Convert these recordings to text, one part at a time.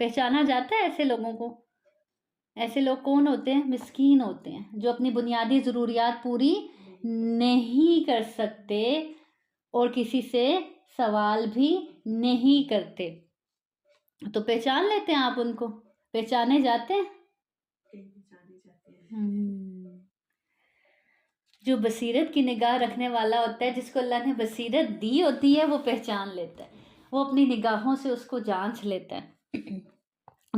پہچانا جاتا ہے ایسے لوگوں کو؟ ایسے لوگ کون ہوتے ہیں؟ مسکین ہوتے ہیں، جو اپنی بنیادی ضروریات پوری نہیں کر سکتے اور کسی سے سوال بھی نہیں کرتے. تو پہچان لیتے ہیں آپ ان کو؟ پہچانے جاتے ہیں؟ جو بصیرت کی نگاہ رکھنے والا ہوتا ہے، جس کو اللہ نے بصیرت دی ہوتی ہے، وہ پہچان لیتا ہے، وہ اپنی نگاہوں سے اس کو جانچ لیتا ہے.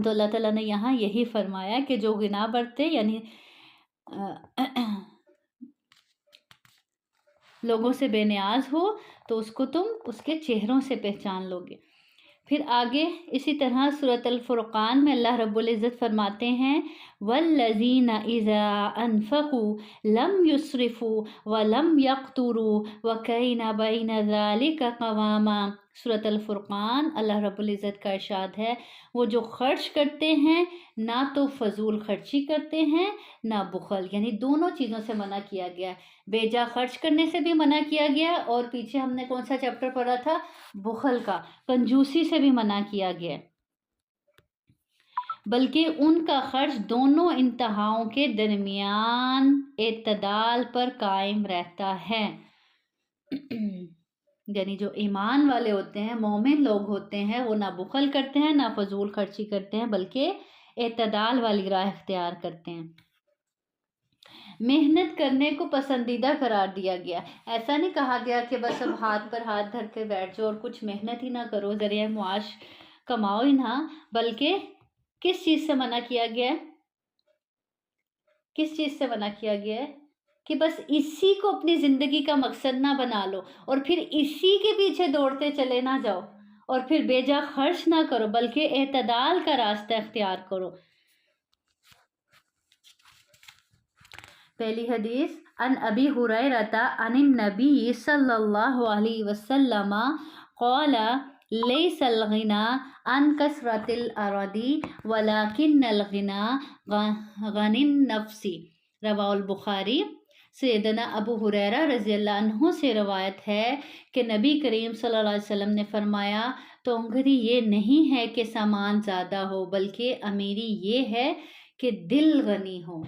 تو اللہ تعالیٰ نے یہاں یہی فرمایا کہ جو غنا برتے یعنی لوگوں سے بے نیاز ہو تو اس کو تم اس کے چہروں سے پہچان لو گے. پھر آگے اسی طرح سورۃ الفرقان میں اللہ رب العزت فرماتے ہیں والذین اذا انفقوا لم یسرفوا ولم یقتروا وکان بین ذلک قواما. سورۃ الفرقان اللہ رب العزت کا ارشاد ہے وہ جو خرچ کرتے ہیں نہ تو فضول خرچی کرتے ہیں نہ بخل، یعنی دونوں چیزوں سے منع کیا گیا ہے. بیجا خرچ کرنے سے بھی منع کیا گیا اور پیچھے ہم نے کون سا چیپٹر پڑھا تھا؟ بخل کا، کنجوسی سے بھی منع کیا گیا، بلکہ ان کا خرچ دونوں انتہاؤں کے درمیان اعتدال پر قائم رہتا ہے. یعنی جو ایمان والے ہوتے ہیں، مومن لوگ ہوتے ہیں، وہ نہ بخل کرتے ہیں نہ فضول خرچی کرتے ہیں، بلکہ اعتدال والی راہ اختیار کرتے ہیں. محنت کرنے کو پسندیدہ قرار دیا گیا. ایسا نہیں کہا گیا کہ بس اب ہاتھ پر ہاتھ دھر کے بیٹھ جاؤ اور کچھ محنت ہی نہ کرو، ذریعہ معاش کماؤ ہی نہ، بلکہ کس چیز سے منع کیا گیا ہے؟ کس چیز سے منع کیا گیا ہے؟ کہ بس اسی کو اپنی زندگی کا مقصد نہ بنا لو اور پھر اسی کے پیچھے دوڑتے چلے نہ جاؤ اور پھر بے جا خرچ نہ کرو، بلکہ اعتدال کا راستہ اختیار کرو. پہلی حدیث عن ابی ہریرہ عن النبی صلی اللہ علیہ وسلم قال لیس الغنى عن کثرة الارض ولكن الغنى غنی النفس. رواہ البخاری. سیدنا ابو ہریرہ رضی اللہ عنہ سے روایت ہے کہ نبی کریم صلی اللہ علیہ وسلم نے فرمایا تو انگری یہ نہیں ہے کہ سامان زیادہ ہو، بلکہ امیری یہ ہے کہ دل غنی ہو.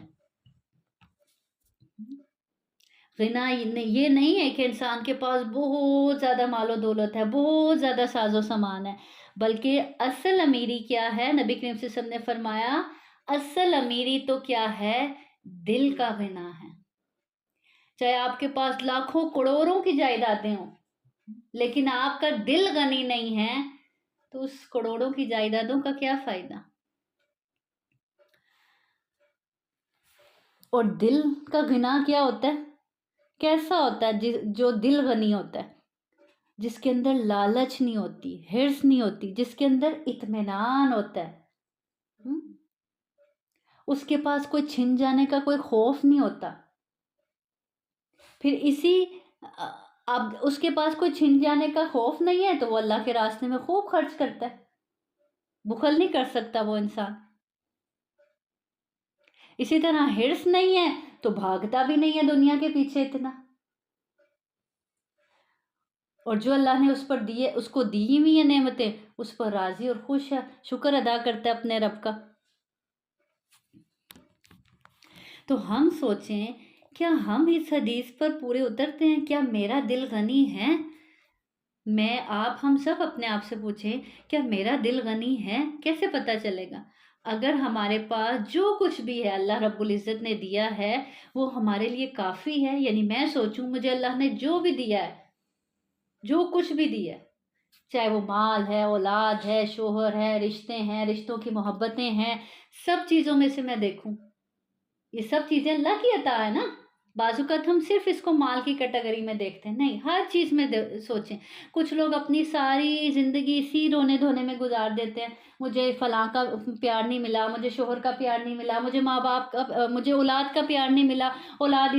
غنا یہ نہیں ہے کہ انسان کے پاس بہت زیادہ مال و دولت ہے، بہت زیادہ ساز و سامان ہے، بلکہ اصل امیری کیا ہے؟ نبی کریم صلی اللہ علیہ وسلم نے فرمایا اصل امیری تو کیا ہے؟ دل کا غنا ہے. چاہے آپ کے پاس لاکھوں کروڑوں کی جائیدادیں ہوں، لیکن آپ کا دل غنی نہیں ہے تو اس کروڑوں کی جائیدادوں کا کیا فائدہ؟ اور دل کا غنا کیا ہوتا ہے؟ کیسا ہوتا ہے جو دل غنی ہوتا ہے؟ جس کے اندر لالچ نہیں ہوتی، ہرس نہیں ہوتی، جس کے اندر اطمینان ہوتا ہے. اس کے پاس کوئی چھن جانے کا کوئی خوف نہیں ہوتا. پھر اب اس کے پاس کوئی چھن جانے کا خوف نہیں ہے تو وہ اللہ کے راستے میں خوب خرچ کرتا ہے، بخل نہیں کر سکتا وہ انسان. اسی طرح ہرس نہیں ہے تو بھاگتا بھی نہیں ہے دنیا کے پیچھے اتنا. اور جو اللہ نے اس کو دی ہوئی ہیں نعمتیں، اس پر راضی اور خوش ہے، شکر ادا کرتا ہے اپنے رب کا. تو ہم سوچیں کیا ہم اس حدیث پر پورے اترتے ہیں؟ کیا میرا دل غنی ہے؟ ہم سب اپنے آپ سے پوچھیں کیا میرا دل غنی ہے؟ کیسے پتہ چلے گا؟ اگر ہمارے پاس جو کچھ بھی ہے اللہ رب العزت نے دیا ہے وہ ہمارے لیے کافی ہے. یعنی میں سوچوں مجھے اللہ نے جو بھی دیا ہے، جو کچھ بھی دیا ہے، چاہے وہ مال ہے، اولاد ہے، شوہر ہے، رشتے ہیں، رشتوں کی محبتیں ہیں، سب چیزوں میں سے میں دیکھوں یہ سب چیزیں اللہ کی عطا ہے نا. بعض اوقات ہم صرف اس کو مال کی کیٹیگری میں دیکھتے ہیں، نہیں، ہر چیز میں سوچیں. کچھ لوگ اپنی ساری زندگی اسی رونے دھونے میں گزار دیتے ہیں، مجھے فلاں کا پیار نہیں ملا، مجھے شوہر کا پیار نہیں ملا، مجھے ماں باپ کا، مجھے اولاد کا پیار نہیں ملا، اولاد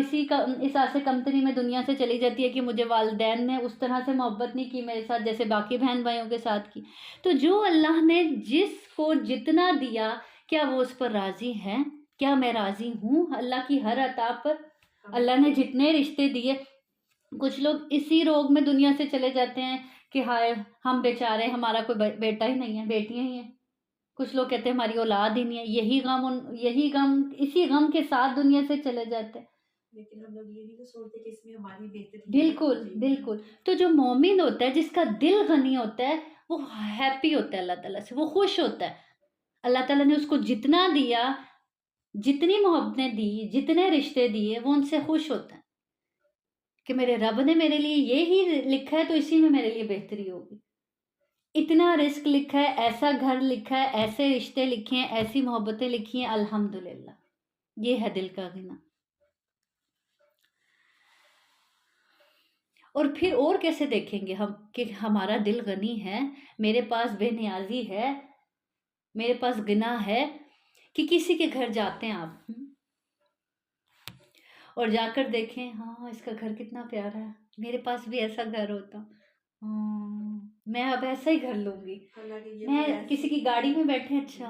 اس آسے کمتری میں دنیا سے چلی جاتی ہے کہ مجھے والدین نے اس طرح سے محبت نہیں کی میرے ساتھ جیسے باقی بہن بھائیوں کے ساتھ کی. تو جو اللہ نے جس کو جتنا دیا کیا وہ اس پر راضی ہے؟ کیا میں راضی ہوں اللہ کی ہر عطا پر؟ اللہ نے جتنے رشتے دیے، کچھ لوگ اسی روگ میں دنیا سے چلے جاتے ہیں کہ ہائے ہم بیچارے، ہمارا کوئی بیٹا ہی نہیں ہے، بیٹیاں ہی ہیں. کچھ لوگ کہتے ہیں ہماری اولاد ہی نہیں ہے، یہی غم اسی غم کے ساتھ دنیا سے چلے جاتے ہیں. لیکن ہم لوگ یہ نہیں تو سوچتے کہ اس میں ہماری بہتری. بالکل بالکل. تو جو مومن ہوتا ہے، جس کا دل غنی ہوتا ہے، وہ ہیپی ہوتا ہے اللہ تعالیٰ سے، وہ خوش ہوتا ہے. اللہ تعالیٰ نے اس کو جتنا دیا، جتنی محبتیں دی، جتنے رشتے دیے، وہ ان سے خوش ہوتا ہے کہ میرے رب نے میرے لیے یہی لکھا ہے تو اسی میں میرے لیے بہتری ہوگی. اتنا رزق لکھا ہے، ایسا گھر لکھا ہے، ایسے رشتے لکھے ہیں، ایسی محبتیں لکھی ہیں، الحمدللہ. یہ ہے دل کا غنا. اور پھر اور کیسے دیکھیں گے ہم کہ ہمارا دل غنی ہے، میرے پاس بے نیازی ہے، میرے پاس غنا ہے، کہ کسی کے گھر جاتے ہیں آپ اور جا کر دیکھیں، ہاں اس کا گھر کتنا پیارا ہے، میرے پاس بھی ایسا گھر ہوتا، میں اب ایسا ہی گھر لوں گی. میں کسی کی گاڑی میں بیٹھے، اچھا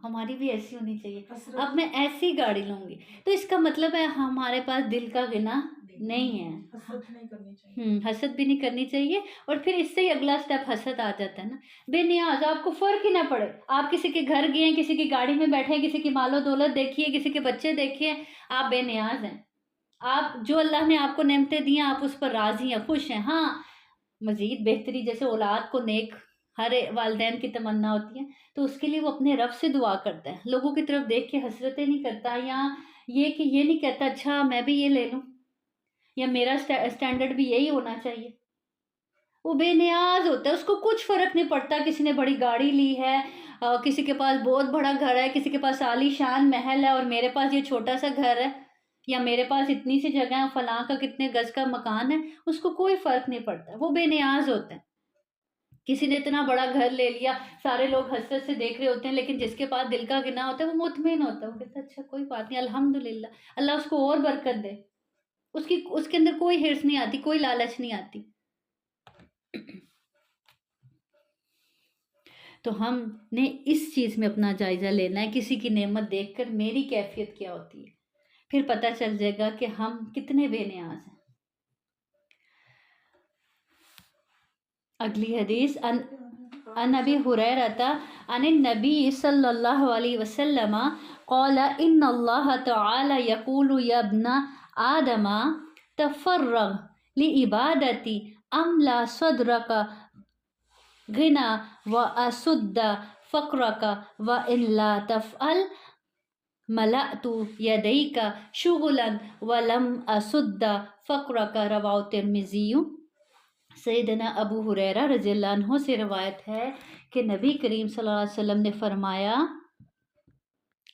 ہماری بھی ایسی ہونی چاہیے، اب میں ایسی گاڑی لوں گی. تو اس کا مطلب ہے ہمارے پاس دل کا غنا نہیں ہے. حسد بھی نہیں کرنی چاہیے. اور پھر اس سے ہی اگلا سٹیپ حسد آ جاتا ہے نا. بے نیاز، آپ کو فرق ہی نہ پڑے، آپ کسی کے گھر گئے ہیں، کسی کی گاڑی میں بیٹھے، کسی کی مال و دولت دیکھیے، کسی کے بچے دیکھیے، آپ بے نیاز ہیں. آپ جو اللہ نے آپ کو نعمتیں دی ہیں، آپ اس پر راضی ہیں، خوش ہیں. ہاں مزید بہتری، جیسے اولاد کو نیک ہر والدین کی تمنا ہوتی ہے، تو اس کے لیے وہ اپنے رب سے دعا کرتا ہے، لوگوں کی طرف دیکھ کے حسرتیں نہیں کرتا، یا یہ کہ یہ نہیں کہتا اچھا میں بھی یہ لے لوں، یا میرا اسٹینڈرڈ بھی یہی ہونا چاہیے. وہ بے نیاز ہوتا ہے، اس کو کچھ فرق نہیں پڑتا کسی نے بڑی گاڑی لی ہے، کسی کے پاس بہت بڑا گھر ہے، کسی کے پاس عالی شان محل ہے، اور میرے پاس یہ چھوٹا سا گھر ہے، یا میرے پاس اتنی سی جگہ ہے، فلاں کا کتنے گز کا مکان ہے. اس کو کوئی فرق نہیں پڑتا، وہ بے نیاز ہوتا ہے. کسی نے اتنا بڑا گھر لے لیا، سارے لوگ حسرت سے دیکھ رہے ہوتے ہیں، لیکن جس کے پاس دل کا غنا ہوتا ہے وہ مطمئن ہوتا ہے، وہ کہتا ہے اچھا کوئی بات نہیں، الحمدللہ، اللہ اس کو اور برکت دے. اس کے اندر کوئی ہرس نہیں آتی، کوئی لالچ نہیں آتی. تو ہم نے اس چیز میں اپنا جائزہ لینا ہے، کسی کی نعمت دیکھ کر میری کیفیت کیا ہوتی ہے، پھر پتہ چل جائے گا کہ ہم کتنے بے نیاز ہیں. اگلی حدیث عن ابی ہریرہ عن النبی صلی اللہ علیہ وسلم قال ان اللہ تعالی یقول یا ابن آدم تفرغ لعبادتی املا صدرک غنا واسد فقرک وان لا تفعل ملأت یدیک شغلا ولم اسد فقرک. رواه الترمذی. سیدنا ابو ہریرہ رضی اللہ عنہ سے روایت ہے کہ نبی کریم صلی اللہ علیہ وسلم نے فرمایا،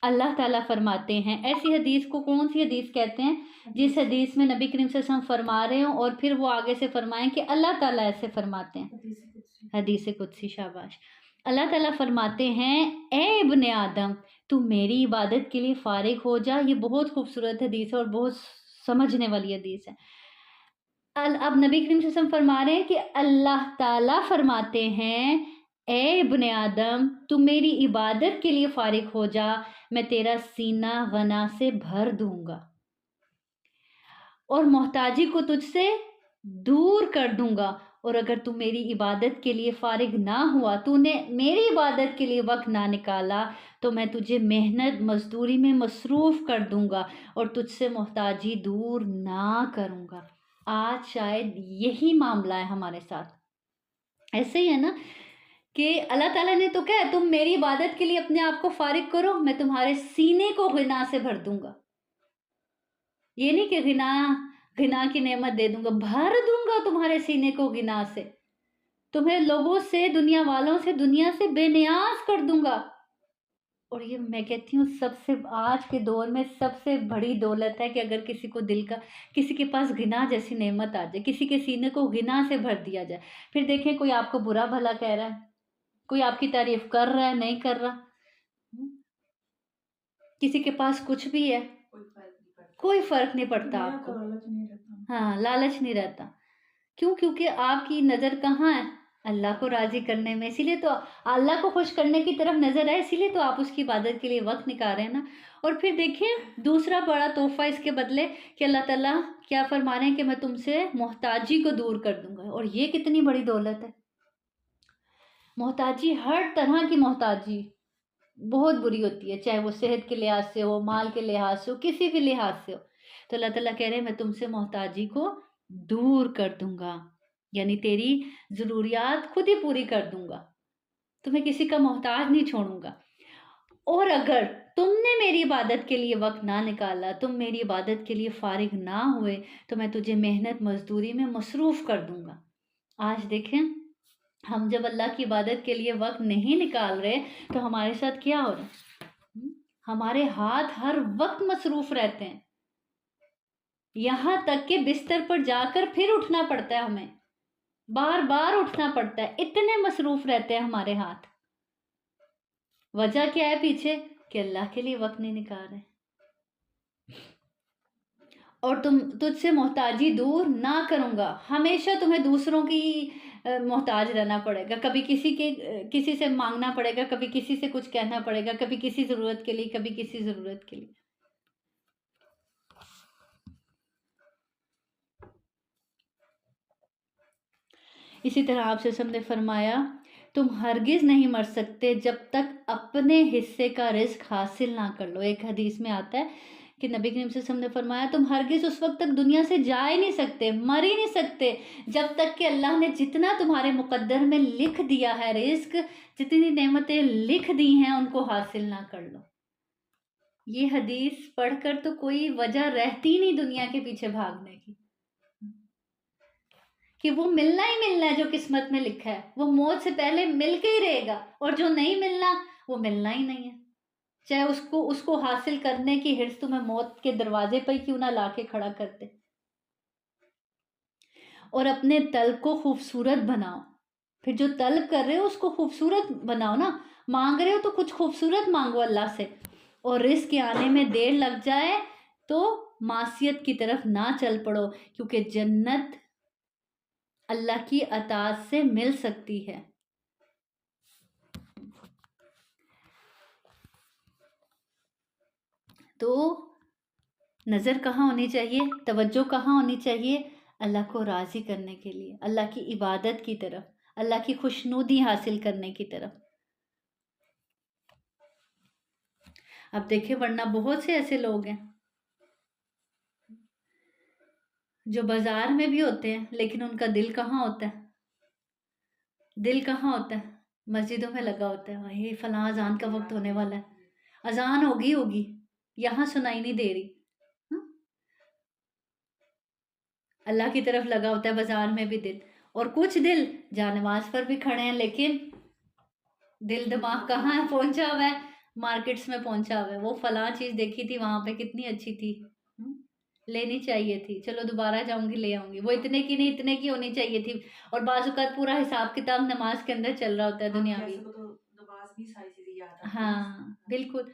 اللہ تعالیٰ فرماتے ہیں. ایسی حدیث کو کون سی حدیث کہتے ہیں؟ جس حدیث میں نبی کریم صلی اللہ علیہ وسلم فرما رہے ہوں اور پھر وہ آگے سے فرمائیں کہ اللہ تعالیٰ ایسے فرماتے ہیں. حدیث قدسی. شاباش. اللہ تعالیٰ فرماتے ہیں اے ابن آدم تو میری عبادت کے لیے فارغ ہو جا. یہ بہت خوبصورت حدیث ہے اور بہت سمجھنے والی حدیث ہے. اب نبی کریم صلی اللہ علیہ وسلم فرما رہے ہیں کہ اللہ تعالیٰ فرماتے ہیں اے ابن آدم تو میری عبادت کے لیے فارغ ہو جا، میں تیرا سینہ غنا سے بھر دوں گا اور محتاجی کو تجھ سے دور کر دوں گا. اور اگر تو میری عبادت کے لیے فارغ نہ ہوا، تو نے میری عبادت کے لیے وقت نہ نکالا، تو میں تجھے محنت مزدوری میں مصروف کر دوں گا اور تجھ سے محتاجی دور نہ کروں گا. آج شاید یہی معاملہ ہے ہمارے ساتھ. ایسے ہی ہے نا کہ اللہ تعالیٰ نے تو کہا تم میری عبادت کے لیے اپنے آپ کو فارغ کرو، میں تمہارے سینے کو غنا سے بھر دوں گا. یہ نہیں کہ غنا کی نعمت دے دوں گا، بھر دوں گا تمہارے سینے کو غنا سے، تمہیں لوگوں سے، دنیا والوں سے، دنیا سے بے نیاز کر دوں گا. اور یہ میں کہتی ہوں سب سے آج کے دور میں سب سے بڑی دولت ہے کہ اگر کسی کو کسی کے پاس غنا جیسی نعمت آ جائے، کسی کے سینے کو غنا سے بھر دیا جائے. پھر دیکھیں کوئی آپ کو برا بھلا کہہ رہا ہے، کوئی آپ کی تعریف کر رہا ہے نہیں کر رہا، کسی کے پاس کچھ بھی ہے، کوئی فرق نہیں پڑتا آپ کو. ہاں لالچ نہیں رہتا. کیوں؟ کیونکہ آپ کی نظر کہاں ہے؟ اللہ کو راضی کرنے میں. اسی لیے تو اللہ کو خوش کرنے کی طرف نظر ہے، اسی لیے تو آپ اس کی عبادت کے لیے وقت نکال رہے ہیں نا. اور پھر دیکھیں دوسرا بڑا تحفہ اس کے بدلے کہ اللہ تعالیٰ کیا فرما رہے ہیں کہ میں تم سے محتاجی کو دور کر دوں گا. اور یہ کتنی بڑی دولت ہے. محتاجی، ہر طرح کی محتاجی، بہت بری ہوتی ہے، چاہے وہ صحت کے لحاظ سے ہو، مال کے لحاظ سے ہو، کسی بھی لحاظ سے ہو۔ تو اللہ تعالیٰ کہہ رہے ہیں میں تم سے محتاجی کو دور کر دوں گا، یعنی تیری ضروریات خود ہی پوری کر دوں گا، تمہیں کسی کا محتاج نہیں چھوڑوں گا۔ اور اگر تم نے میری عبادت کے لیے وقت نہ نکالا، تم میری عبادت کے لیے فارغ نہ ہوئے، تو میں تجھے محنت مزدوری میں مصروف کر دوں گا۔ آج دیکھیں ہم جب اللہ کی عبادت کے لیے وقت نہیں نکال رہے تو ہمارے ساتھ کیا ہو رہا ہے؟ ہمارے ہاتھ ہر وقت مصروف رہتے ہیں، یہاں تک کہ بستر پر جا کر پھر اٹھنا پڑتا ہے، ہمیں بار بار اٹھنا پڑتا ہے، اتنے مصروف رہتے ہیں ہمارے ہاتھ۔ وجہ کیا ہے پیچھے؟ کہ اللہ کے لیے وقت نہیں نکال رہے۔ اور تجھ سے محتاجی دور نہ کروں گا، ہمیشہ تمہیں دوسروں کی محتاج رہنا پڑے گا، کبھی کسی سے مانگنا پڑے گا، کبھی کسی سے کچھ کہنا پڑے گا، کبھی کسی ضرورت کے لیے، کبھی کسی ضرورت کے لیے۔ اسی طرح آپ سے نے فرمایا تم ہرگز نہیں مر سکتے جب تک اپنے حصے کا رزق حاصل نہ کر لو۔ ایک حدیث میں آتا ہے کہ نبی کریم صلی اللہ علیہ وسلم نے فرمایا تم ہرگز اس وقت تک دنیا سے جا ہی نہیں سکتے، مر ہی نہیں سکتے، جب تک کہ اللہ نے جتنا تمہارے مقدر میں لکھ دیا ہے رزق، جتنی نعمتیں لکھ دی ہیں ان کو حاصل نہ کر لو۔ یہ حدیث پڑھ کر تو کوئی وجہ رہتی نہیں دنیا کے پیچھے بھاگنے کی، کہ وہ ملنا ہی ملنا ہے جو قسمت میں لکھا ہے، وہ موت سے پہلے مل کے ہی رہے گا، اور جو نہیں ملنا وہ ملنا ہی نہیں ہے، چاہے اس کو حاصل کرنے کی حرص تمہیں موت کے دروازے پہ کیوں نہ لا کے کھڑا کرتے۔ اور اپنے طلب کو خوبصورت بناؤ، پھر جو طلب کر رہے ہو اس کو خوبصورت بناؤ نا، مانگ رہے ہو تو کچھ خوبصورت مانگو اللہ سے، اور رزق کے آنے میں دیر لگ جائے تو معصیت کی طرف نہ چل پڑو، کیونکہ جنت اللہ کی اطاعت سے مل سکتی ہے۔ تو نظر کہاں ہونی چاہیے، توجہ کہاں ہونی چاہیے؟ اللہ کو راضی کرنے کے لیے، اللہ کی عبادت کی طرف، اللہ کی خوشنودی حاصل کرنے کی طرف۔ اب دیکھیں ورنہ بہت سے ایسے لوگ ہیں جو بازار میں بھی ہوتے ہیں لیکن ان کا دل کہاں ہوتا ہے؟ دل کہاں ہوتا ہے؟ مسجدوں میں لگا ہوتا ہے، وہی فلاں اذان کا وقت ہونے والا ہے، اذان ہوگی، یہاں سنائی نہیں دے رہی، اللہ کی طرف لگا ہوتا ہے بازار میں بھی دل، اور کچھ دل جانماز پر بھی کھڑے ہیں لیکن دل دماغ کہاں ہے؟ پہنچا ہوا ہے مارکیٹس میں، پہنچا ہوا ہے، وہ فلاں چیز دیکھی تھی وہاں پہ کتنی اچھی تھی، لینی چاہیے تھی، چلو دوبارہ جاؤں گی لے آؤں گی، وہ اتنے کی نہیں اتنے کی ہونی چاہیے تھی، اور بعض اوقات پورا حساب کتاب نماز کے اندر چل رہا ہوتا ہے دنیاوی۔ ہاں بالکل،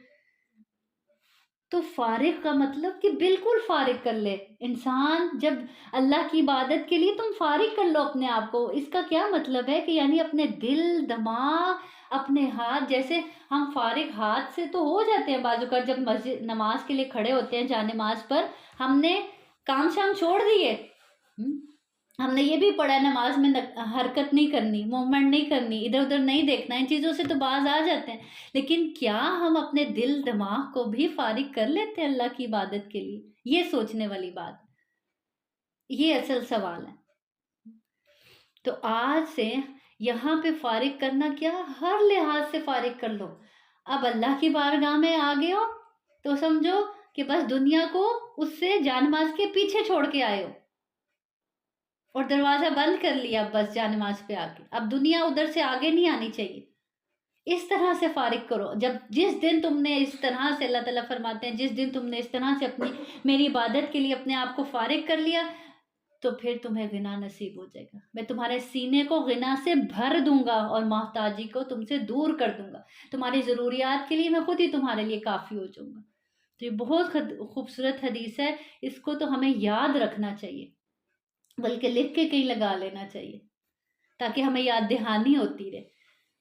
تو فارغ کا مطلب کہ بالکل فارغ کر لے انسان، جب اللہ کی عبادت کے لیے تم فارغ کر لو اپنے آپ کو، اس کا کیا مطلب ہے کہ یعنی اپنے دل دماغ اپنے ہاتھ، جیسے ہم فارغ ہاتھ سے تو ہو جاتے ہیں بعض اوقات جب مسجد نماز کے لیے کھڑے ہوتے ہیں جانماز پر، ہم نے کام شام چھوڑ دیے، ہم نے یہ بھی پڑھا ہے نماز میں حرکت نہیں کرنی، موومنٹ نہیں کرنی، ادھر ادھر نہیں دیکھنا، ان چیزوں سے تو باز آ جاتے ہیں، لیکن کیا ہم اپنے دل دماغ کو بھی فارغ کر لیتے ہیں اللہ کی عبادت کے لیے؟ یہ سوچنے والی بات، یہ اصل سوال ہے۔ تو آج سے یہاں پہ فارغ کرنا کیا، ہر لحاظ سے فارغ کر لو۔ اب اللہ کی بارگاہ میں آ گئے ہو تو سمجھو کہ بس دنیا کو اس سے جانماز کے پیچھے چھوڑ کے آئے ہو، اور دروازہ بند کر لیا، بس جانماز پہ آ کے اب دنیا ادھر سے آگے نہیں آنی چاہیے۔ اس طرح سے فارغ کرو، جس دن تم نے اس طرح سے، اللہ تعالیٰ فرماتے ہیں جس دن تم نے اس طرح سے میری عبادت کے لیے اپنے آپ کو فارغ کر لیا تو پھر تمہیں غنا نصیب ہو جائے گا، میں تمہارے سینے کو غنا سے بھر دوں گا اور محتاجی کو تم سے دور کر دوں گا، تمہاری ضروریات کے لیے میں خود ہی تمہارے لیے کافی ہو جاؤں گا۔ تو یہ بہت خوبصورت حدیث ہے، اس کو تو ہمیں یاد رکھنا چاہیے، بلکہ لکھ کے کہیں لگا لینا چاہیے تاکہ ہمیں یاد دہانی ہوتی رہے۔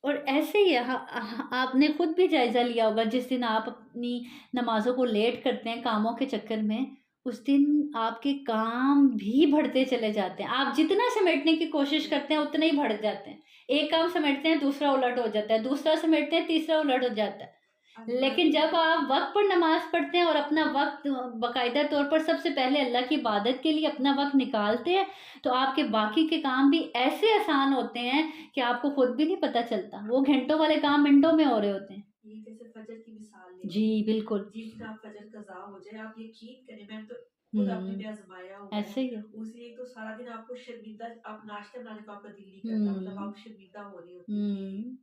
اور ایسے ہی آپ نے خود بھی جائزہ لیا ہوگا، جس دن آپ اپنی نمازوں کو لیٹ کرتے ہیں کاموں کے چکر میں، اس دن آپ کے کام بھی بڑھتے چلے جاتے ہیں، آپ جتنا سمیٹنے کی کوشش کرتے ہیں اتنے ہی بڑھ جاتے ہیں، ایک کام سمیٹتے ہیں دوسرا الٹ ہو جاتا ہے، دوسرا سمیٹتے ہیں تیسرا الٹ ہو جاتا ہے، لیکن جب آپ وقت پر نماز پڑھتے ہیں اور اپنا وقت باقاعدہ طور پر سب سے پہلے اللہ کی عبادت کے لیے اپنا وقت نکالتے ہیں تو آپ کے باقی کے کام بھی ایسے آسان ہوتے ہیں کہ آپ کو خود بھی نہیں پتہ چلتا، وہ گھنٹوں والے کام منٹوں میں ہو رہے ہوتے ہیں۔ یہ جیسے فجر کی مثال لیں، جی بالکل، جس دن آپ فجر قضا ہو جائے آپ یقین کریں، میں تو خود اپنے پہ آزمایا ہوا ہے، ایسے ہی ہے۔ اسی ایک تو سارا دن آپ کو شرمندہ، آپ ناشتہ بنانے کو آپ کا دل نہیں کرتا، مطلب آپ شرمندہ ہو رہی ہوتی کہ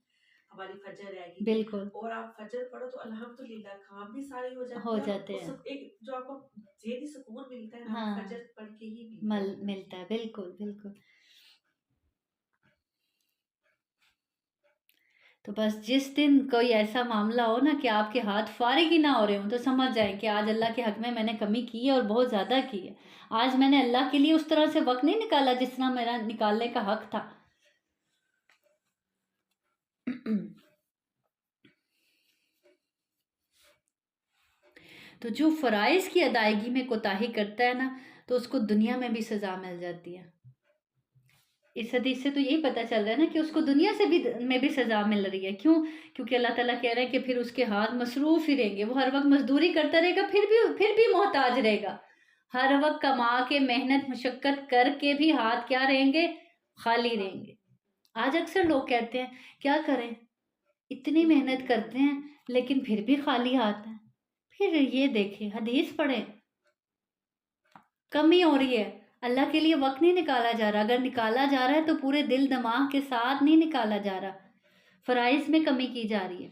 ہماری فجر رہ گئی، بالکل اور آپ فجر پڑھو تو الحمدللہ کام بھی سارے ہو ہو جاتے ہیں، جاتے اور ہیں، ایک جو آپ کو ذہنی سکون ملتا ہے نا، ہاں فجر پڑھ کے ہی ملتا ہے۔ ملتا ہے، بالکل بالکل۔ تو بس جس دن کوئی ایسا معاملہ ہو نا کہ آپ کے ہاتھ فارغ ہی نہ ہو رہے ہوں تو سمجھ جائیں کہ آج اللہ کے حق میں نے کمی کی ہے اور بہت زیادہ کی ہے، آج میں نے اللہ کے لیے اس طرح سے وقت نہیں نکالا جس طرح میرا نکالنے کا حق تھا۔ تو جو فرائض کی ادائیگی میں کوتاہی کرتا ہے نا تو اس کو دنیا میں بھی سزا مل جاتی ہے۔ اس حدیث سے تو یہی پتہ چل رہا ہے نا کہ اس کو دنیا سے بھی سزا مل رہی ہے، کیوں؟ کیونکہ اللہ تعالیٰ کہہ رہے ہیں کہ پھر اس کے ہاتھ مصروف ہی رہیں گے، وہ ہر وقت مزدوری کرتا رہے گا، پھر بھی محتاج رہے گا، ہر وقت کما کے محنت مشقت کر کے بھی ہاتھ کیا رہیں گے؟ خالی رہیں گے۔ آج اکثر لوگ کہتے ہیں کیا کریں، اتنی محنت کرتے ہیں لیکن پھر بھی خالی ہاتھ ہیں۔ پھر یہ دیکھیں، حدیث پڑھیں، کمی ہو رہی ہے، اللہ کے لیے وقت نہیں نکالا جا رہا، اگر نکالا جا رہا ہے تو پورے دل دماغ کے ساتھ نہیں نکالا جا رہا، فرائض میں کمی کی جا رہی ہے۔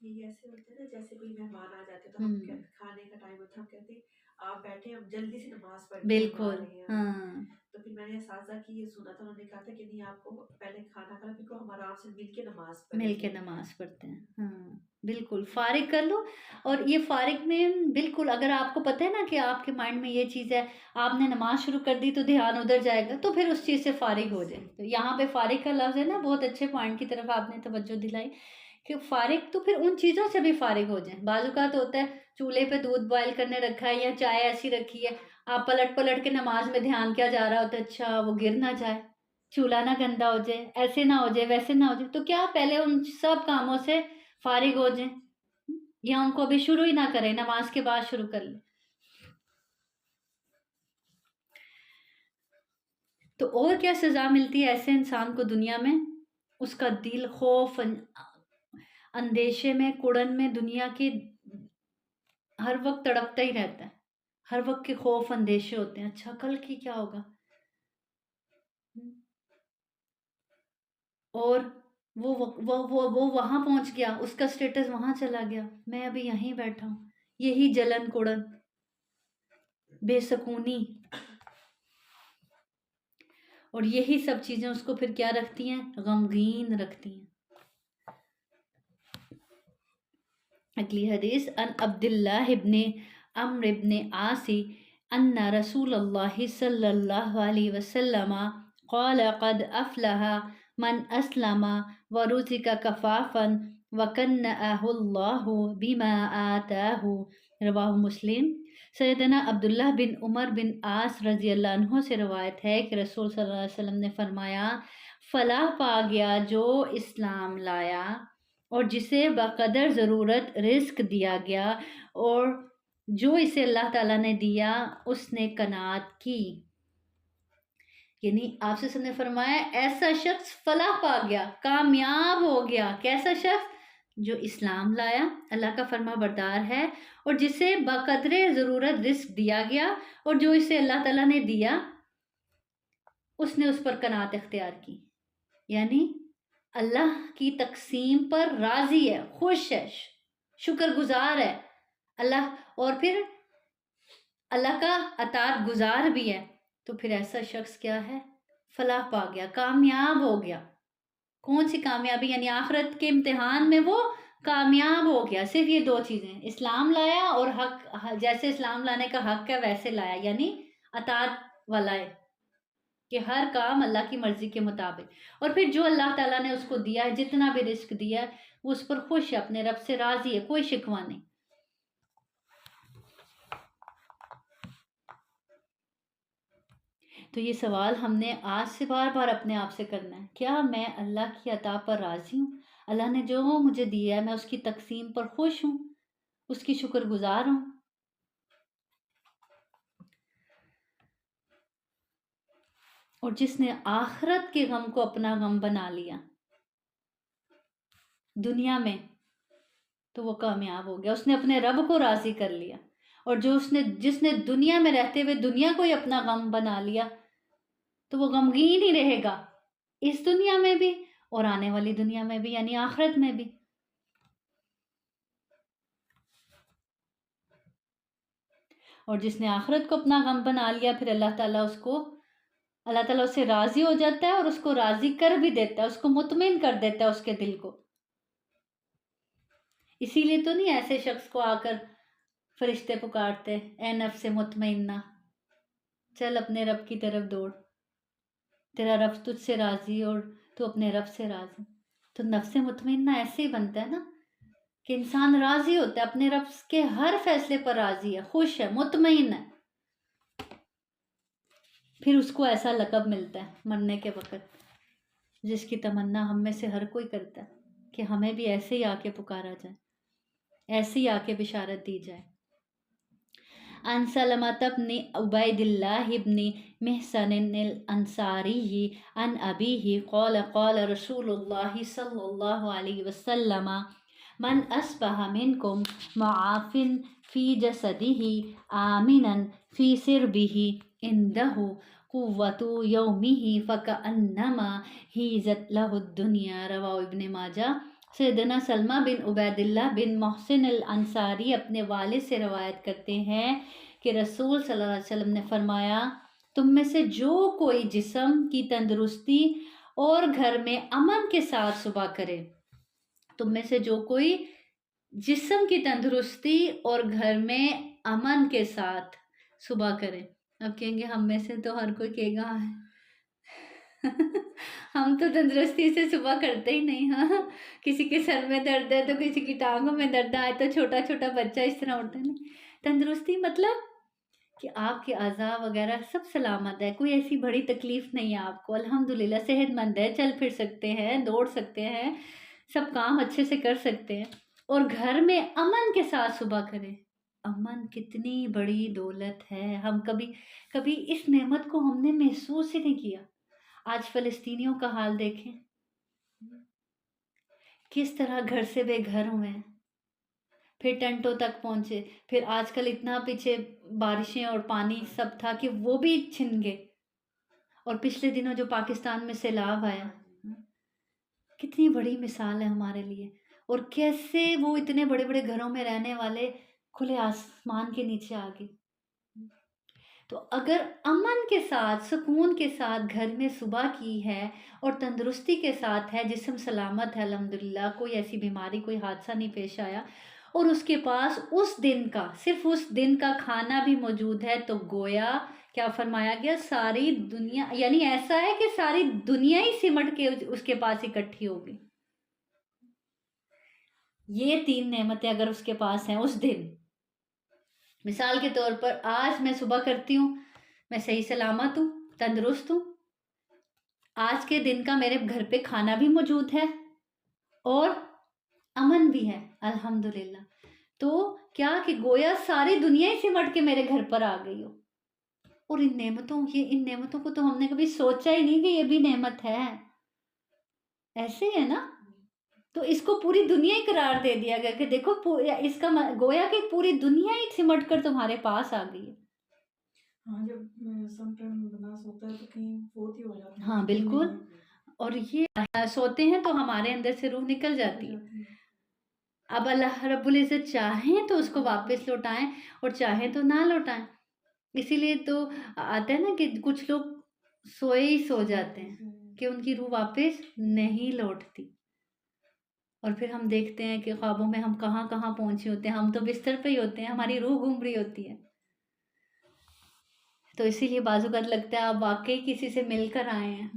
یہ ایسے ہوتا ہے نا جیسے کوئی مہمان آ جاتے تو ہم کھانے کا ٹائم ہوتا ہے، ہم کہتے ہیں آپ بیٹھے، ہم جلدی سے نماز پڑھ کے ہم آ بالکل رہے ہیں۔ ہاں، تو پھر میں نے اساتذہ کی یہ سنا تھا، انہوں نے کہا تھا کہ نہیں آپ کو پہلے کھانا کھانا، پھر کو ہم آرام سے مل کے نماز پڑھیں مل گے۔ کے نماز پڑھتے ہیں، ہاں بالکل، فارغ کر لو۔ اور یہ فارغ میں بالکل اگر آپ کو پتہ ہے نا کہ آپ کے مائنڈ میں یہ چیز ہے، آپ نے نماز شروع کر دی تو دھیان ادھر جائے گا، تو پھر اس چیز سے فارغ ہو جائے۔ تو یہاں پہ فارغ کا لفظ ہے نا، بہت اچھے پوائنٹ کی طرف آپ نے توجہ دلائی کہ فارغ تو پھر ان چیزوں سے بھی فارغ ہو جائیں۔ بعض اوقات ہوتا ہے چولہے پہ دودھ بوائل کرنے رکھا ہے یا چائے ایسی رکھی ہے، آپ پلٹ کے نماز میں دھیان کیا جا رہا ہوتا ہے، اچھا وہ گر نہ جائے، چولہا نہ گندا ہو جائے، ایسے نہ ہو جائے، ویسے نہ ہو جائے، تو کیا پہلے ان سب کاموں سے فارغ ہو جائیں یا ان کو ابھی شروع ہی نہ کریں، نماز کے بعد شروع کر لیں۔ تو اور کیا سزا ملتی ہے ایسے انسان کو دنیا میں؟ اس کا دل خوف اندیشے میں، کڑن میں، دنیا کے ہر وقت تڑپتا ہی رہتا ہے، ہر وقت کے خوف اندیشے ہوتے ہیں، اچھا کل کی کیا ہوگا، اور وہ وہاں پہنچ گیا، اس کا سٹیٹس وہاں چلا گیا، میں ابھی یہیں بیٹھا ہوں، یہی جلن کڑن، بے سکونی، اور یہی سب چیزیں اس کو پھر کیا رکھتی ہیں؟ غمگین رکھتی ہیں۔ اگلی حدیث، ان عبداللہ ابن عمرو ابن عاص ان رسول اللہ صلی اللہ علیہ وسلم قال قد افلح من اسلم ورزق کفافا وکنأہ اللہ بما آتاہ، رواہ مسلم۔ سیدنا عبداللہ بن عمر بن عاص رضی اللہ عنہ سے روایت ہے کہ رسول صلی اللہ علیہ وسلم نے فرمایا، فلاح پا گیا جو اسلام لایا اور جسے بقدر ضرورت رزق دیا گیا، اور جو اسے اللہ تعالیٰ نے دیا اس نے قناعت کی۔ یعنی آپ سے نے فرمایا ایسا شخص فلاح پا گیا، کامیاب ہو گیا، کیسا شخص؟ جو اسلام لایا، اللہ کا فرما بردار ہے، اور جسے بقدر ضرورت رزق دیا گیا، اور جو اسے اللہ تعالیٰ نے دیا اس نے اس پر قناعت اختیار کی، یعنی اللہ کی تقسیم پر راضی ہے، خوش ہے، شکر گزار ہے اللہ، اور پھر اللہ کا اطاعت گزار بھی ہے، تو پھر ایسا شخص کیا ہے؟ فلاح پا گیا، کامیاب ہو گیا۔ کون سی کامیابی؟ یعنی آخرت کے امتحان میں وہ کامیاب ہو گیا۔ صرف یہ دو چیزیں، اسلام لایا اور حق، جیسے اسلام لانے کا حق ہے ویسے لایا، یعنی اطاعت والا ہے کہ ہر کام اللہ کی مرضی کے مطابق، اور پھر جو اللہ تعالیٰ نے اس کو دیا ہے، جتنا بھی رزق دیا ہے وہ اس پر خوش ہے، اپنے رب سے راضی ہے، کوئی شکوہ نہیں۔ تو یہ سوال ہم نے آج سے بار بار اپنے آپ سے کرنا ہے، کیا میں اللہ کی عطا پر راضی ہوں؟ اللہ نے جو مجھے دیا ہے میں اس کی تقسیم پر خوش ہوں، اس کی شکر گزار ہوں۔ اور جس نے آخرت کے غم کو اپنا غم بنا لیا دنیا میں، تو وہ کامیاب ہو گیا، اس نے اپنے رب کو راضی کر لیا۔ اور جس نے دنیا میں رہتے ہوئے دنیا کو ہی اپنا غم بنا لیا، تو وہ غمگین ہی رہے گا اس دنیا میں بھی اور آنے والی دنیا میں بھی، یعنی آخرت میں بھی۔ اور جس نے آخرت کو اپنا غم بنا لیا، پھر اللہ تعالیٰ اس سے راضی ہو جاتا ہے اور اس کو راضی کر بھی دیتا ہے، اس کو مطمئن کر دیتا ہے اس کے دل کو۔ اسی لیے تو نہیں ایسے شخص کو آ کر فرشتے پکارتے، اے نفس مطمئنہ، چل اپنے رب کی طرف دوڑ، تیرا رب تجھ سے راضی اور تو اپنے رب سے راضی۔ تو نفس مطمئنہ ایسے ہی بنتا ہے نا کہ انسان راضی ہوتا ہے، اپنے رب کے ہر فیصلے پر راضی ہے، خوش ہے، مطمئن ہے۔ پھر اس کو ایسا لقب ملتا ہے مرنے کے وقت، جس کی تمنا ہم میں سے ہر کوئی کرتا ہے کہ ہمیں بھی ایسے ہی آ کے پکارا جائے، ایسے ہی آ کے بشارت دی جائے۔ عن سلمة بن عبید اللہ بن محصن الانصاری عن ابیہ قال قال رسول اللہ صلی اللہ علیہ وسلم من اصبح منکم معافا فی جسدہ آمنا فی سربہ عنده قوت یومہ فکأنما حیزت لہ الدنیا، رواہ ابن ماجہ۔ سیدنا سلمہ بن عبید اللہ بن محسن الانصاری اپنے والد سے روایت کرتے ہیں کہ رسول صلی اللہ علیہ وسلم نے فرمایا، تم میں سے جو کوئی جسم کی تندرستی اور گھر میں امن کے ساتھ صبح کرے، تم میں سے جو کوئی جسم کی تندرستی اور گھر میں امن کے ساتھ صبح کرے۔ اب کہیں گے ہم میں سے تو ہر کوئی کہے گا ہم تو تندرستی سے صبح کرتے ہی نہیں۔ ہاں، کسی کے سر میں درد ہے تو کسی کی ٹانگوں میں درد آئے تو چھوٹا چھوٹا بچہ اس طرح اٹھتا ہے۔ نہیں، تندرستی مطلب کہ آپ کے اعضاء وغیرہ سب سلامت ہے، کوئی ایسی بڑی تکلیف نہیں ہے آپ کو، الحمدللہ صحت مند ہے، چل پھر سکتے ہیں، دوڑ سکتے ہیں، سب کام اچھے سے کر سکتے ہیں، اور گھر میں امن کے ساتھ صبح کریں۔ امن کتنی بڑی دولت ہے، ہم کبھی اس نعمت کو ہم نے محسوس ہی نہیں کیا۔ آج فلسطینیوں کا حال دیکھیں، کس طرح گھر سے بے گھر ہوئے ہیں، پھر ٹینٹوں تک پہنچے، پھر آج کل اتنا پیچھے بارشیں اور پانی سب تھا کہ وہ بھی چھن گئے، اور پچھلے دنوں جو پاکستان میں سیلاب آیا، کتنی بڑی مثال ہے ہمارے لیے۔ اور کیسے وہ اتنے بڑے بڑے گھروں میں رہنے والے کھلے آسمان کے نیچے آ گئے۔ تو اگر امن کے ساتھ، سکون کے ساتھ گھر میں صبح کی ہے اور تندرستی کے ساتھ ہے، جسم سلامت ہے الحمدللہ، کوئی ایسی بیماری، کوئی حادثہ نہیں پیش آیا، اور اس کے پاس اس دن کا، صرف اس دن کا کھانا بھی موجود ہے، تو گویا کیا فرمایا گیا، ساری دنیا، یعنی ایسا ہے کہ ساری دنیا ہی سمٹ کے اس کے پاس اکٹھی ہوگی۔ یہ 3 نعمتیں اگر اس کے پاس ہیں اس دن، مثال کے طور پر آج میں صبح کرتی ہوں، میں صحیح سلامت ہوں، تندرست ہوں، آج کے دن کا میرے گھر پہ کھانا بھی موجود ہے اور امن بھی ہے الحمدللہ، تو کیا کہ گویا ساری دنیا ہی سمٹ کے میرے گھر پر آ گئی ہو۔ اور ان نعمتوں کو تو ہم نے کبھی سوچا ہی نہیں کہ یہ بھی نعمت ہے، ایسے ہے نا؟ تو اس کو پوری دنیا ہی قرار دے دیا گیا کہ دیکھو اس کا گویا کہ پوری دنیا ہی سمٹ کر تمہارے پاس آ گئی ہے۔ ہاں، جب سم ٹائم بناس ہوتا ہے تو کہیں فوت ہی ہو جاتا ہے۔ ہاں بالکل، اور یہ سوتے ہیں تو ہمارے اندر سے روح نکل جاتی ہے۔ اب اللہ رب العزت چاہیں تو اس کو واپس لوٹائیں اور چاہیں تو نہ لوٹائیں۔ اسی لیے تو آتا ہے نا کہ کچھ لوگ سوئے ہی سو جاتے ہیں کہ ان کی روح واپس نہیں لوٹتی، اور پھر ہم دیکھتے ہیں کہ خوابوں میں ہم کہاں کہاں پہنچے ہوتے ہیں، ہم تو بستر پہ ہی ہوتے ہیں، ہماری روح گھوم رہی ہوتی ہے۔ تو اسی لیے بعض اوقات لگتا ہے آپ واقعی کسی سے مل کر آئے ہیں،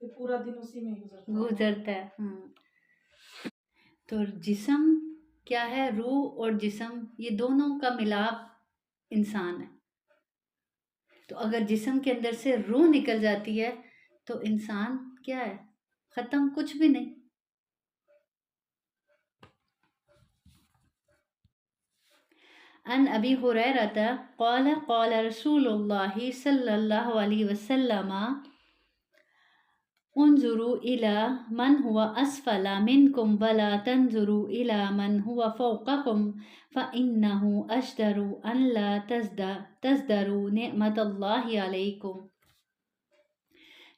پورا دن اسی میں گزرتا ہے۔ تو جسم کیا ہے، روح اور جسم یہ دونوں کا ملاپ انسان ہے۔ تو اگر جسم کے اندر سے روح نکل جاتی ہے تو انسان کیا ہے، ختم، کچھ بھی نہیں۔ عن ابی ہریرہ قال قال رسول اللہ صلی اللہ علیہ وسلم انظروا الى من هو اسفل منكم ولا تنظروا الى من هو فوقكم فانه اشدر ان لا تزدروا نعمت اللہ علیکم۔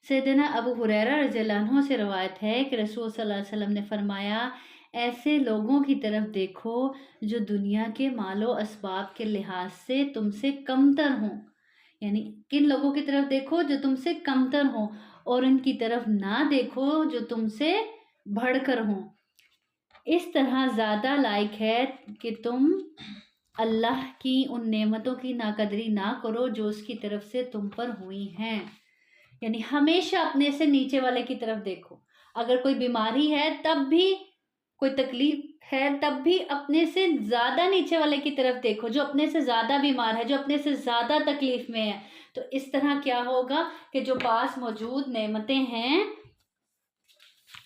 سیدنا ابو ہریرہ رضی اللہ عنہ سے روایت ہے کہ رسول صلی اللہ علیہ وسلم نے فرمایا، ایسے لوگوں کی طرف دیکھو جو دنیا کے مال و اسباب کے لحاظ سے تم سے کمتر ہوں، یعنی کن لوگوں کی طرف دیکھو جو تم سے کمتر ہوں، اور ان کی طرف نہ دیکھو جو تم سے بڑھ کر ہوں۔ اس طرح زیادہ لائق ہے کہ تم اللہ کی ان نعمتوں کی ناقدری نہ کرو جو اس کی طرف سے تم پر ہوئی ہیں، یعنی ہمیشہ اپنے سے نیچے والے کی طرف دیکھو۔ اگر کوئی بیماری ہے تب بھی، کوئی تکلیف ہے تب بھی اپنے سے زیادہ نیچے والے کی طرف دیکھو، جو اپنے سے زیادہ بیمار ہے، جو اپنے سے زیادہ تکلیف میں ہے۔ تو اس طرح کیا ہوگا کہ جو پاس موجود نعمتیں ہیں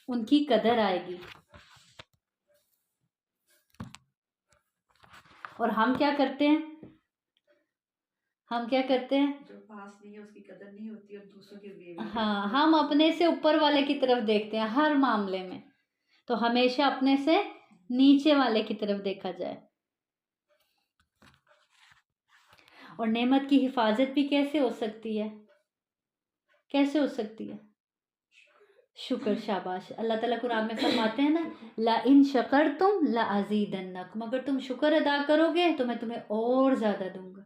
ان کی قدر آئے گی۔ اور ہم کیا کرتے ہیں؟ جو پاس نہیں ہے اس کی قدر نہیں ہوتی، اور دوسروں کے ہاں، ہم اپنے سے اوپر والے کی طرف دیکھتے ہیں ہر معاملے میں، تو ہمیشہ اپنے سے نیچے والے کی طرف دیکھا جائے۔ اور نعمت کی حفاظت بھی کیسے ہو سکتی ہے؟ شکر، شاباش۔ اللہ تعالیٰ قرآن میں فرماتے ہیں نا، لَإِن شَكَرْتُمْ لَأَزِيدَنَّكُمْ، اگر تم شکر ادا کرو گے تو میں تمہیں اور زیادہ دوں گا۔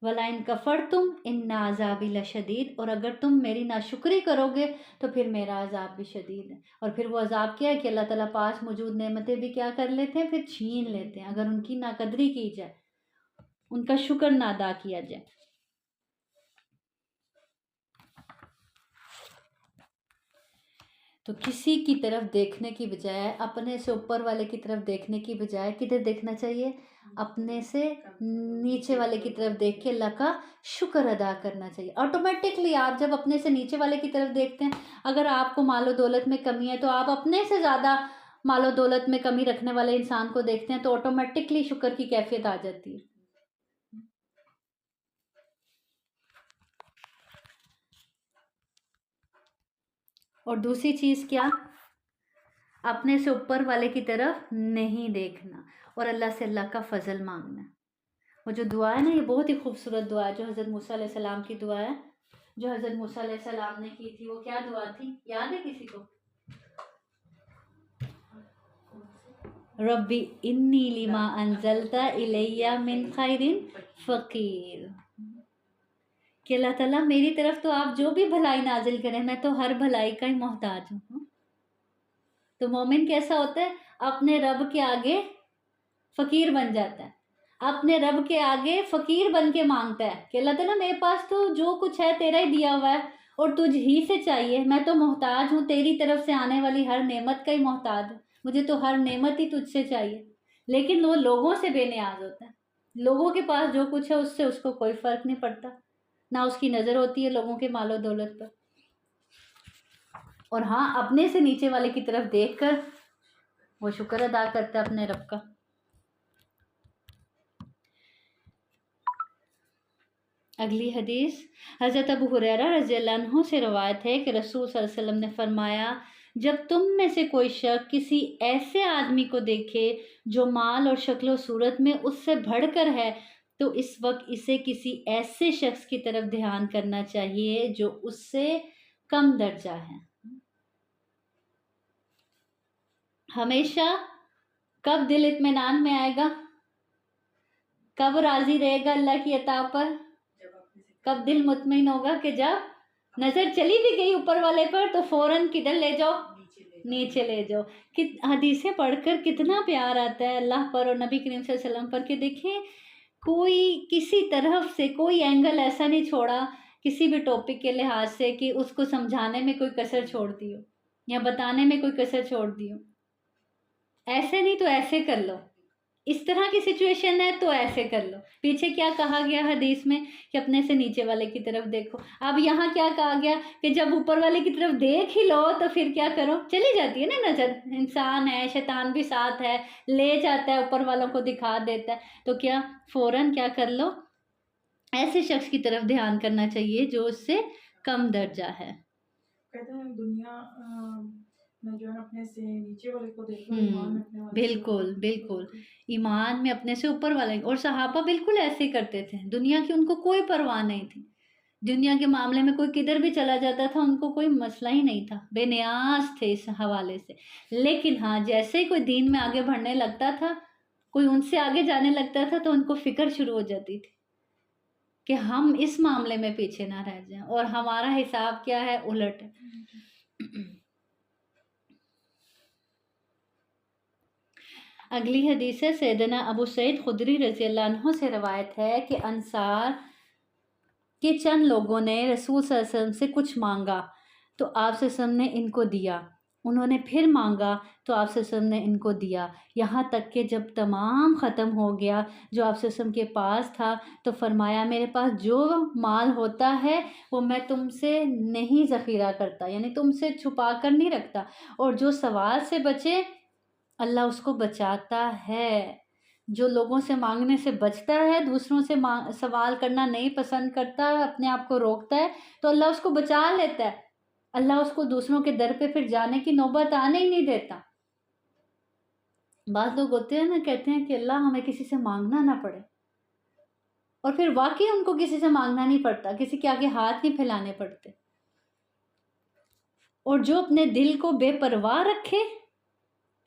وَلَئِن كَفَرْتُمْ إِنَّ عَذَابِي لَشَدِيدٌ، اور اگر تم میری ناشکری کرو گے تو پھر میرا عذاب بھی شدید ہے۔ اور پھر وہ عذاب کیا ہے کہ اللہ تعالیٰ پاس موجود نعمتیں بھی کیا کر لیتے ہیں؟ پھر چھین لیتے ہیں، اگر ان کی ناقدری کی جائے، ان کا شکر نہ ادا کیا جائے۔ تو کسی کی طرف دیکھنے کی بجائے، اپنے سے اوپر والے کی طرف دیکھنے کی بجائے کدھر دیکھنا چاہیے؟ اپنے سے نیچے والے کی طرف دیکھ کے اللہ کا شکر ادا کرنا چاہیے۔ آٹومیٹکلی آپ جب اپنے سے نیچے والے کی طرف دیکھتے ہیں، اگر آپ کو مال و دولت میں کمی ہے تو آپ اپنے سے زیادہ مال و دولت میں کمی رکھنے والے انسان کو دیکھتے ہیں تو آٹومیٹکلی شکر کی کیفیت آ جاتی ہے۔ اور دوسری چیز کیا؟ اپنے سے اوپر والے کی طرف نہیں دیکھنا اور اللہ سے اللہ کا فضل مانگنا۔ وہ جو دعا ہے نا، یہ بہت ہی خوبصورت دعا ہے جو حضرت موسیٰ علیہ السلام کی دعا ہے، جو حضرت موسیٰ علیہ السلام نے کی تھی۔ وہ کیا دعا تھی؟ یاد ہے کسی کو؟ ربی انی لما انزلت الی من خیر فقیر، کہ اللہ تعالیٰ میری طرف تو آپ جو بھی بھلائی نازل کریں، میں تو ہر بھلائی کا ہی محتاج ہوں۔ تو مومن کیسا ہوتا ہے؟ اپنے رب کے آگے فقیر بن جاتا ہے، اپنے رب کے آگے فقیر بن کے مانگتا ہے کہ اللہ تعالیٰ میرے پاس تو جو کچھ ہے تیرا ہی دیا ہوا ہے اور تجھ ہی سے چاہیے، میں تو محتاج ہوں، تیری طرف سے آنے والی ہر نعمت کا ہی محتاج ہوں، مجھے تو ہر نعمت ہی تجھ سے چاہیے۔ لیکن وہ لوگوں سے بے نیاز ہوتا ہے، لوگوں کے پاس جو کچھ ہے اس سے اس کو کوئی فرق نہیں پڑتا، نہ اس کی نظر ہوتی ہے لوگوں کے مال و دولت پر۔ اور ہاں، اپنے سے نیچے والے کی طرف دیکھ کر وہ شکر ادا کرتا ہے اپنے رب کا۔ اگلی حدیث حضرت ابو ہریرہ رضی اللہ عنہ سے روایت ہے کہ رسول صلی اللہ علیہ وسلم نے فرمایا، جب تم میں سے کوئی شخص کسی ایسے آدمی کو دیکھے جو مال اور شکل و صورت میں اس سے بڑھ کر ہے تو اس وقت اسے کسی ایسے شخص کی طرف دھیان کرنا چاہیے جو اس سے کم درجہ ہے۔ ہمیشہ کب دل اطمینان میں آئے گا؟ کب راضی رہے گا اللہ کی عطا پر؟ کب دل مطمئن ہوگا؟ کہ جب نظر چلی بھی گئی اوپر والے پر تو فوراً کدھر لے جاؤ؟ نیچے لے جاؤ۔ حدیثیں پڑھ کر کتنا پیار آتا ہے اللہ پر اور نبی کریم صلی اللہ علیہ وسلم پر کہ دیکھیں، کوئی کسی طرف سے کوئی اینگل ایسا نہیں چھوڑا کسی بھی ٹاپک کے لحاظ سے کہ اس کو سمجھانے میں کوئی کسر چھوڑ دی ہو یا بتانے میں کوئی کسر چھوڑ دی ہو۔ ایسے نہیں تو ایسے کر لو، اس طرح کی سچویشن ہے تو ایسے کر لو. پیچھے کیا کہا گیا حدیث میں کہ اپنے سے نیچے والے کی طرف دیکھو. اب یہاں کیا کہا گیا کہ جب اوپر والے کی طرف دیکھ ہی لو تو پھر کیا کرو, چلی جاتی ہے نا نظر. انسان ہے, شیطان بھی ساتھ ہے, لے جاتا ہے, اوپر والوں کو دکھا دیتا ہے. تو کیا فوراً کیا کر لو, ایسے شخص کی طرف دھیان کرنا چاہیے جو اس سے کم درجہ ہے. کہتے ہیں دنیا میں جو ہے اپنے سے نیچے والے کو دیکھو, ایمان میں اپنے والے سے بالکل بالکل, ایمان میں اپنے سے اوپر والے. اور صحابہ بالکل ایسے ہی کرتے تھے, دنیا کی ان کو کوئی پرواہ نہیں تھی. دنیا کے معاملے میں کوئی کدھر بھی چلا جاتا تھا, ان کو کوئی مسئلہ ہی نہیں تھا, بے نیاز تھے اس حوالے سے. لیکن ہاں, جیسے ہی کوئی دین میں آگے بڑھنے لگتا تھا, کوئی ان سے آگے جانے لگتا تھا, تو ان کو فکر شروع ہو جاتی تھی کہ ہم اس معاملے میں پیچھے نہ رہ جائیں, اور ہمارا حساب کیا ہے, الٹ ہے. اگلی حدیث ہے سیدنا ابو سعید خدری رضی اللہ عنہ سے روایت ہے کہ انصار کے چند لوگوں نے رسول صلی اللہ علیہ وسلم سے کچھ مانگا تو آپ صلی اللہ علیہ وسلم نے ان کو دیا. انہوں نے پھر مانگا تو آپ صلی اللہ علیہ وسلم نے ان کو دیا, یہاں تک کہ جب تمام ختم ہو گیا جو آپ صلی اللہ علیہ وسلم کے پاس تھا تو فرمایا میرے پاس جو مال ہوتا ہے وہ میں تم سے نہیں ذخیرہ کرتا, یعنی تم سے چھپا کر نہیں رکھتا, اور جو سوال سے بچے اللہ اس کو بچاتا ہے. جو لوگوں سے مانگنے سے بچتا ہے, دوسروں سے سوال کرنا نہیں پسند کرتا, اپنے آپ کو روکتا ہے, تو اللہ اس کو بچا لیتا ہے. اللہ اس کو دوسروں کے در پہ پھر جانے کی نوبت آنے ہی نہیں دیتا. بعض لوگ ہوتے ہیں نا, کہتے ہیں کہ اللہ ہمیں کسی سے مانگنا نہ پڑے, اور پھر واقعی ان کو کسی سے مانگنا نہیں پڑتا, کسی کے آگے ہاتھ نہیں پھیلانے پڑتے. اور جو اپنے دل کو بے پرواہ رکھے,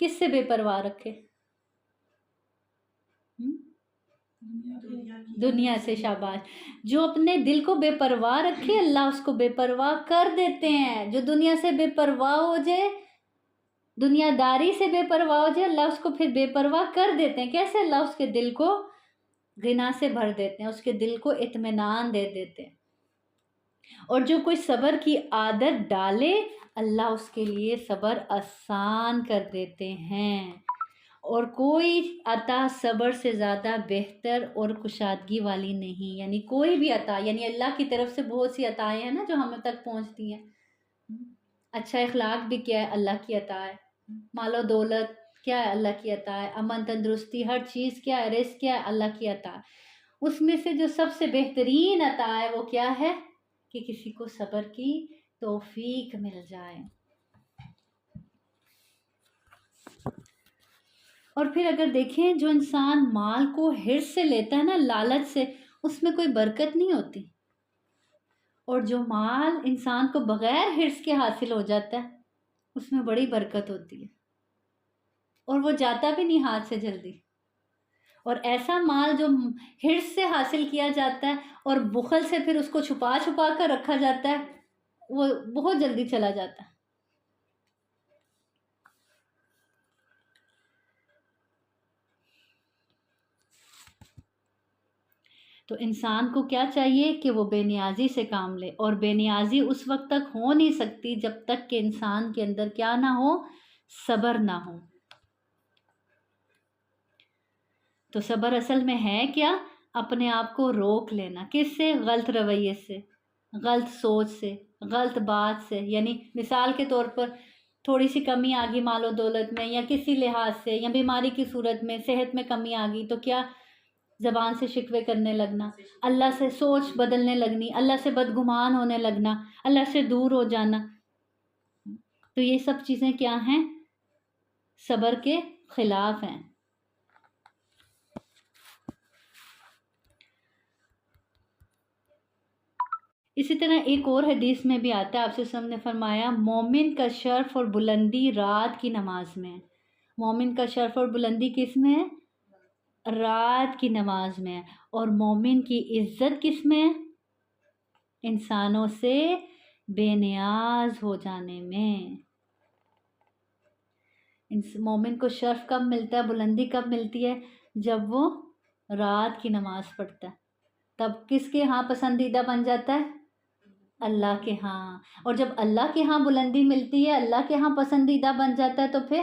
کس سے بے پرواہ رکھے؟ دنیا سے. شاباش. جو اپنے دل کو بے پرواہ رکھے اللہ اس کو بے پرواہ کر دیتے ہیں. جو دنیا سے بے پرواہ ہو جائے, دنیا داری سے بے پرواہ ہو جائے, اللہ اس کو پھر بے پرواہ کر دیتے ہیں. کیسے؟ اللہ اس کے دل کو غنا سے بھر دیتے ہیں, اس کے دل کو اطمینان دے دیتے ہیں. اور جو کوئی صبر کی عادت ڈالے اللہ اس کے لیے صبر آسان کر دیتے ہیں. اور کوئی عطا صبر سے زیادہ بہتر اور کشادگی والی نہیں. یعنی کوئی بھی عطا, یعنی اللہ کی طرف سے بہت سی عطائیں ہیں نا جو ہمیں تک پہنچتی ہیں. اچھا اخلاق بھی کیا ہے, اللہ کی عطا ہے. مال و دولت کیا ہے, اللہ کی عطا ہے. امن تندرستی ہر چیز کیا ہے, رزق کیا ہے, اللہ کی عطا ہے. اس میں سے جو سب سے بہترین عطا ہے وہ کیا ہے کہ کسی کو صبر کی توفیق مل جائے. اور پھر اگر دیکھیں جو انسان مال کو حرص سے لیتا ہے نا, لالچ سے, اس میں کوئی برکت نہیں ہوتی. اور جو مال انسان کو بغیر حرص کے حاصل ہو جاتا ہے اس میں بڑی برکت ہوتی ہے, اور وہ جاتا بھی نہیں ہاتھ سے جلدی. اور ایسا مال جو حرص سے حاصل کیا جاتا ہے اور بخل سے پھر اس کو چھپا چھپا کر رکھا جاتا ہے, وہ بہت جلدی چلا جاتا ہے. تو انسان کو کیا چاہیے کہ وہ بے نیازی سے کام لے, اور بے نیازی اس وقت تک ہو نہیں سکتی جب تک کہ انسان کے اندر کیا نہ ہو, صبر نہ ہو. تو صبر اصل میں ہے کیا؟ اپنے آپ کو روک لینا. کس سے؟ غلط رویے سے, غلط سوچ سے, غلط بات سے. یعنی مثال کے طور پر تھوڑی سی کمی آ گئی مال و دولت میں, یا کسی لحاظ سے, یا بیماری کی صورت میں, صحت میں کمی آ گئی, تو کیا زبان سے شکوے کرنے لگنا, اللہ سے سوچ بدلنے لگنی, اللہ سے بدگمان ہونے لگنا, اللہ سے دور ہو جانا. تو یہ سب چیزیں کیا ہیں؟ صبر کے خلاف ہیں. اسی طرح ایک اور حدیث میں بھی آتا ہے, آپ سے وسلم نے فرمایا مومن کا شرف اور بلندی رات کی نماز میں ہے. مومن کا شرف اور بلندی کس میں ہے؟ رات کی نماز میں. اور مومن کی عزت کس میں ہے؟ انسانوں سے بے نیاز ہو جانے میں. مومن کو شرف کب ملتا ہے, بلندی کب ملتی ہے؟ جب وہ رات کی نماز پڑھتا ہے. تب کس کے ہاں پسندیدہ بن جاتا ہے؟ اللہ کے ہاں. اور جب اللہ کے ہاں بلندی ملتی ہے, اللہ کے ہاں پسندیدہ بن جاتا ہے, تو پھر